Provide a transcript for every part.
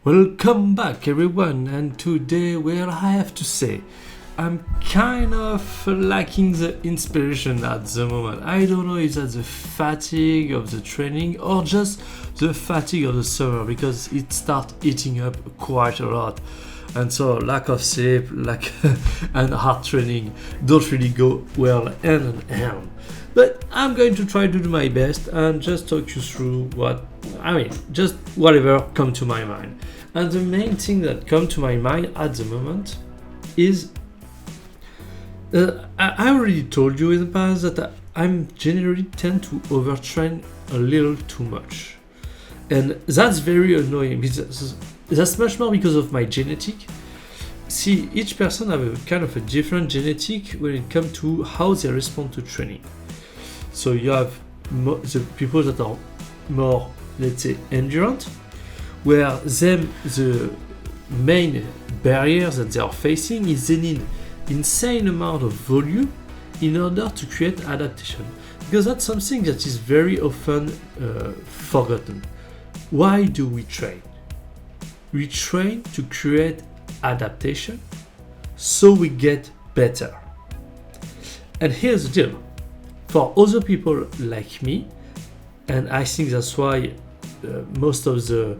Welcome back, everyone, and today, well, I have to say, I'm kind of lacking the inspiration at the moment. I don't know if that's the fatigue of the training or just the fatigue of the summer because it starts eating up quite a lot. And so, lack of sleep, and hard training don't really go well hand in hand. But I'm going to try to do my best and just talk you through just whatever come to my mind. And the main thing that come to my mind at the moment is I already told you in the past that I'm generally tend to overtrain a little too much. And that's very annoying because that's much more because of my genetic. See, each person have a kind of a different genetic when it comes to how they respond to training. So you have the people that are more, let's say, endurant, where the main barrier that they are facing is they need insane amount of volume in order to create adaptation. Because that's something that is very often forgotten. Why do we train? We train to create adaptation so we get better. And here's the deal. For other people like me, and I think that's why most of the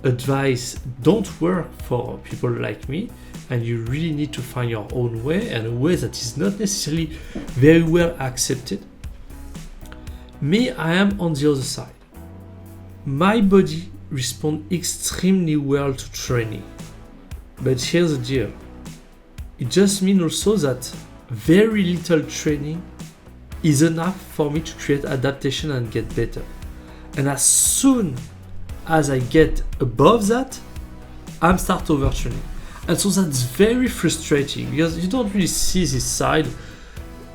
advice don't work for people like me, and you really need to find your own way, and a way that is not necessarily very well accepted. Me, I am on the other side. My body responds extremely well to training. But here's the deal. It just means also that very little training is enough for me to create adaptation and get better. And as soon as I get above that, I'm start overtraining. And so that's very frustrating because you don't really see this side.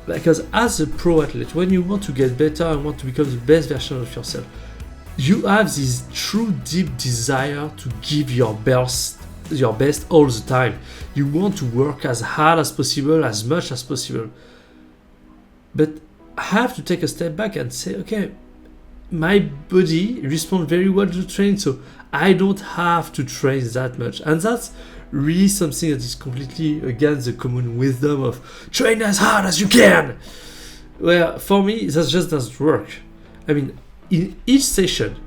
Because as a pro athlete, when you want to get better and want to become the best version of yourself, you have this true deep desire to give your best all the time. You want to work as hard as possible, as much as possible. But I have to take a step back and say, okay, my body responds very well to training, so I don't have to train that much. And that's really something that is completely against the common wisdom of train as hard as you can. Well, for me, that just doesn't work. I mean, in each session,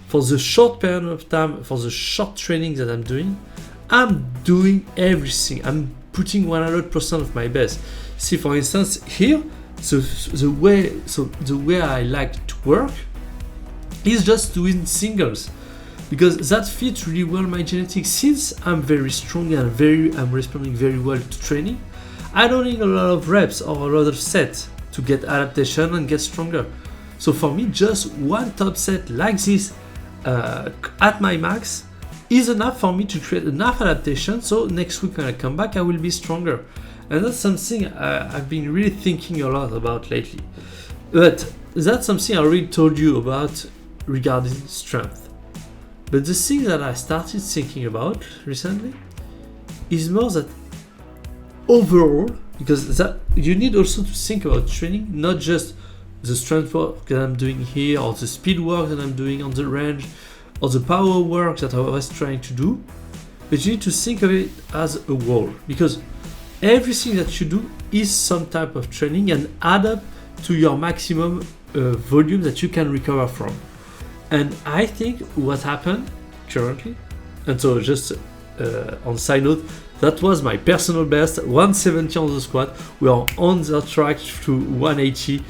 for the short period of time, for the short training that I'm doing everything. I'm putting 100% of my best. See, for instance, here, the way I like to work is just doing singles, because that fits really well my genetics. Since I'm very strong and I'm responding very well to training, I don't need a lot of reps or a lot of sets to get adaptation and get stronger. So for me, just one top set like this at my max is enough for me to create enough adaptation, so next week when I come back I will be stronger. And that's something I've been really thinking a lot about lately. But that's something I already told you about regarding strength. But the thing that I started thinking about recently is more that overall, because that you need also to think about training, not just the strength work that I'm doing here, or the speed work that I'm doing on the range, or the power work that I was trying to do, but you need to think of it as a whole, because everything that you do is some type of training and add up to your maximum volume that you can recover from. And I think what happened currently, and so just on side note, that was my personal best, 170 on the squat. We are on the track to 180.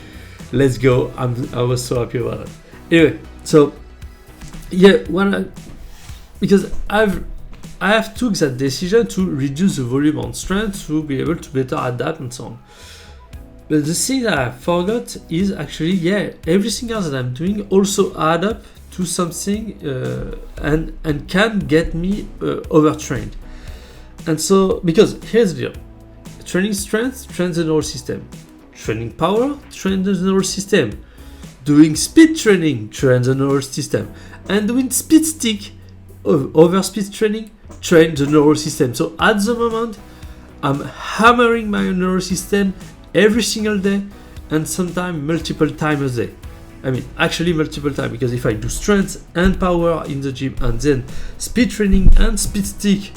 Let's go. I was so happy about it. Anyway, so yeah, because I have took that decision to reduce the volume on strength to be able to better adapt and so on. But the thing that I forgot is actually, everything else that I'm doing also add up to something and can get me overtrained. And so, because here's the deal. Training strength trains the nervous system. Training power trains the nervous system. Doing speed training trains the nervous system. And doing speed stick over speed training trains the nervous system. So at the moment, I'm hammering my nervous system every single day and sometimes multiple times a day. I mean, actually multiple times, because if I do strength and power in the gym and then speed training and speed stick,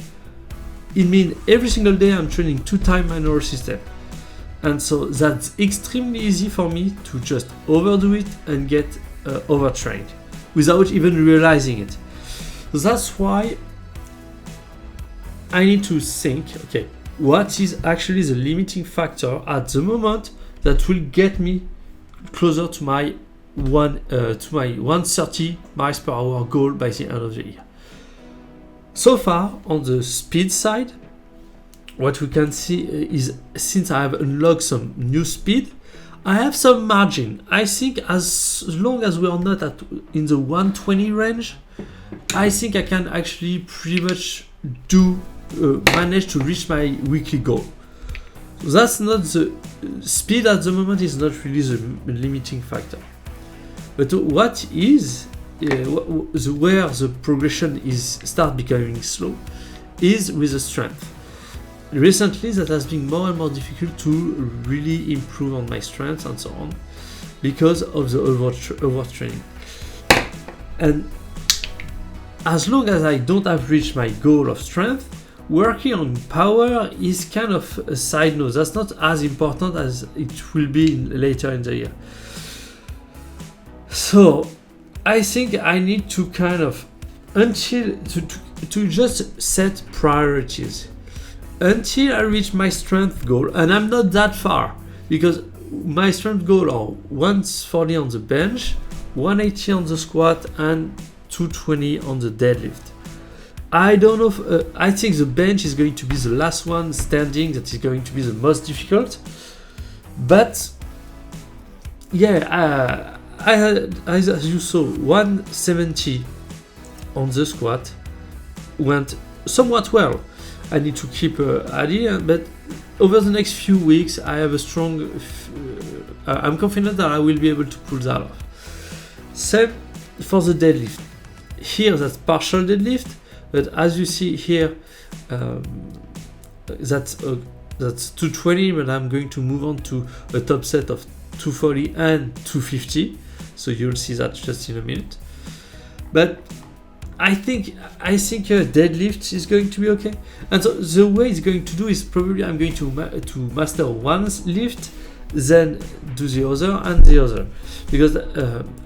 it means every single day I'm training 2 times my nervous system. And so that's extremely easy for me to just overdo it and get overtrained without even realizing it. So that's why I need to think, okay, what is actually the limiting factor at the moment that will get me closer to my 130 miles per hour goal by the end of the year. So far, on the speed side, what we can see is, since I have unlocked some new speed, I have some margin. I think as long as we are not in the 120 range, I think I can actually pretty much manage to reach my weekly goal. So that's not the speed at the moment, is not really the limiting factor. But what is where the progression is start becoming slow is with the strength. Recently, that has been more and more difficult to really improve on my strength and so on because of the overtraining. And as long as I don't have reached my goal of strength, working on power is kind of a side note. That's not as important as it will be later in the year. So I think I need to kind of to just set priorities until I reach my strength goal, and I'm not that far because my strength goal are 140 on the bench, 180 on the squat, and 220 on the deadlift. I don't know if, I think the bench is going to be the last one standing that is going to be the most difficult, but yeah, I had, as you saw, 170 on the squat went somewhat well. I need to keep adding, but over the next few weeks, I have a strong. I'm confident that I will be able to pull that off. Same for the deadlift. Here, that's partial deadlift, but as you see here, that's 220. But I'm going to move on to a top set of 240 and 250. So you'll see that just in a minute. But I think deadlift is going to be okay. And so the way it's going to do is probably I'm going to master one lift, then do the other and the other. Because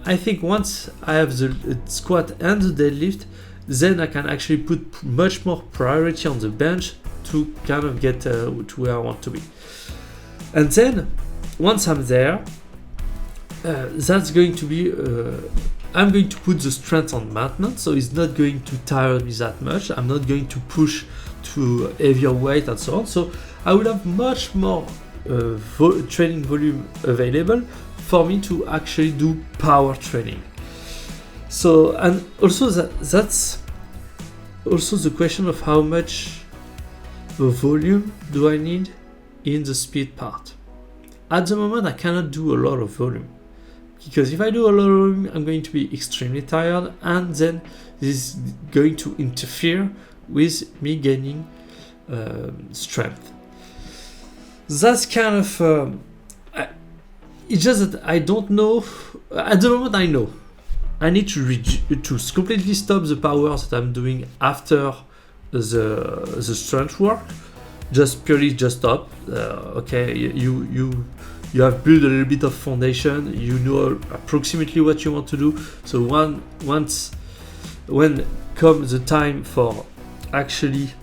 I think once I have the squat and the deadlift, then I can actually put much more priority on the bench to kind of get to where I want to be. And then once I'm there, that's going to be I'm going to put the strength on maintenance, so it's not going to tire me that much. I'm not going to push to heavier weight and so on. So I will have much more training volume available for me to actually do power training. So, and also that's also the question of how much volume do I need in the speed part. At the moment, I cannot do a lot of volume. Because if I do a lot of volume, I'm going to be extremely tired, and then this is going to interfere with me gaining strength. That's kind of it's just that I don't know. At the moment, I know I need to completely stop the powers that I'm doing after the strength work. Just stop. Okay, you have built a little bit of foundation, you know approximately what you want to do. So when comes the time for actually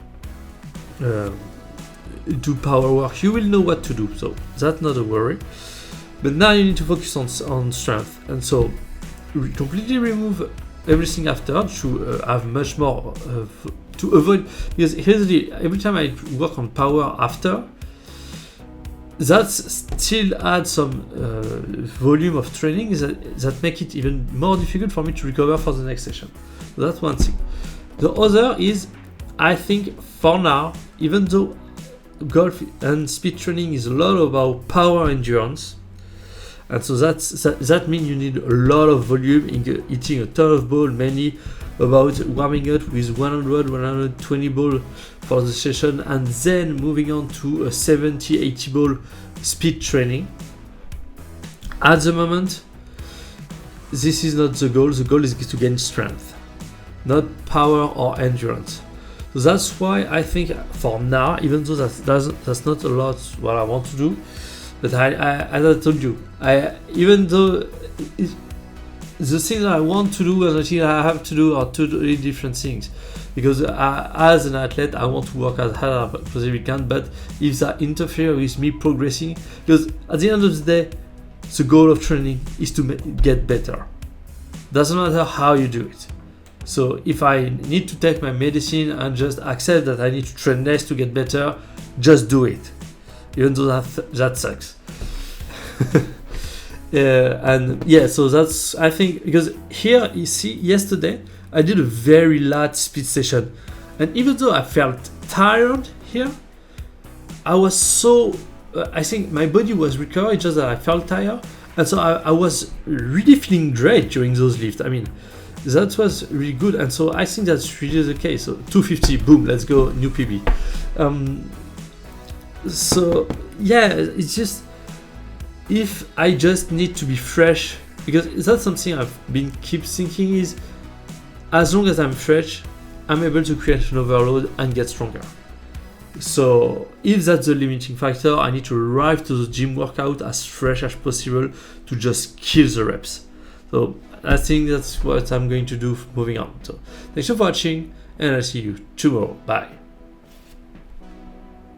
do power work, you will know what to do. So that's not a worry. But now you need to focus on strength. And so completely remove everything after to have much more to avoid, because here's every time I work on power after, that still adds some volume of training that make it even more difficult for me to recover for the next session. So that's one thing. The other is, I think for now, even though golf and speed training is a lot about power endurance, and so that means you need a lot of volume in hitting a ton of ball, mainly about warming up with 100-120 ball for the session, and then moving on to a 70-80 ball speed training. At the moment, this is not the goal. The goal is to gain strength, not power or endurance. So that's why I think for now, even though that's not a lot what I want to do, but I as I told you, even though the things that I want to do and the things I have to do are totally different things. Because as an athlete, I want to work as hard as possibly can, but if that interfere with me progressing, because at the end of the day, the goal of training is to get better. Doesn't matter how you do it. So if I need to take my medicine and just accept that I need to train less to get better, just do it, even though that sucks. And yeah, so that's, I think, because here you see yesterday I did a very light speed session, and even though I felt tired here, I was so I think my body was recovered, just that I felt tired, and so I was really feeling great during those lifts. I mean, that was really good, and so I think that's really the case. So 250, boom, let's go, new PB. So yeah, it's just, if I just need to be fresh, because that's something I've been keep thinking is, as long as I'm fresh, I'm able to create an overload and get stronger. So if that's the limiting factor, I need to arrive to the gym workout as fresh as possible to just kill the reps. So I think that's what I'm going to do moving on. So thanks for watching, and I'll see you tomorrow. Bye.